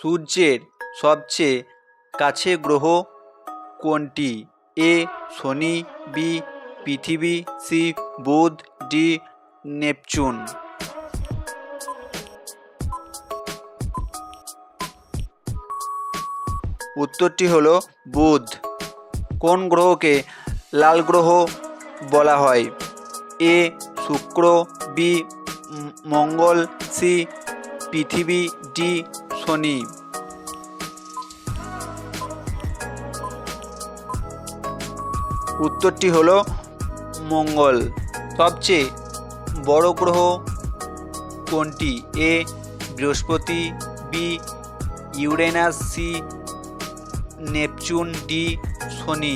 সূর্যের সবচেয়ে কাছে গ্রহ কোনটি? এ শনি, বি পৃথিবী, সি বুধ, ডি নেপচুন। উত্তরটি হলো বুধ। কোন গ্রহকে লাল গ্রহ বলা হয়? এ শুক্র, বি মঙ্গল, সি পৃথিবী, ডি শনি। উত্তরটি হলো মঙ্গল। সবচেয়ে বড় গ্রহ কোনটি? এ বৃহস্পতি, B Uranus, C Neptune, D শনি।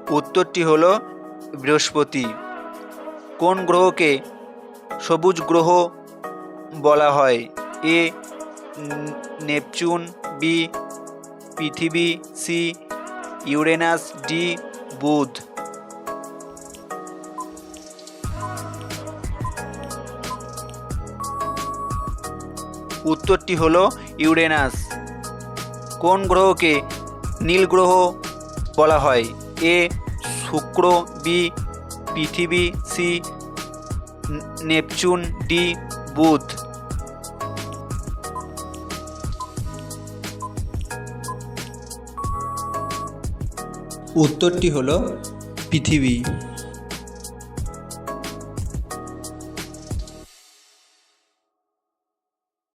উত্তরটি হলো বৃহস্পতি। কোন গ্রহকে সবুজ গ্রহ বলা হয়? এ নেপচুন, বি পৃথিবী, সি ইউরেনাস, ডি বুধ। উত্তরটি হলো ইউরেনাস। কোন গ্রহকে নীল গ্রহ বলা হয়? এ শুক্র, বি পৃথিবী, সি নেপচুন, ডি বুধ। উত্তরটি হলো পৃথিবী।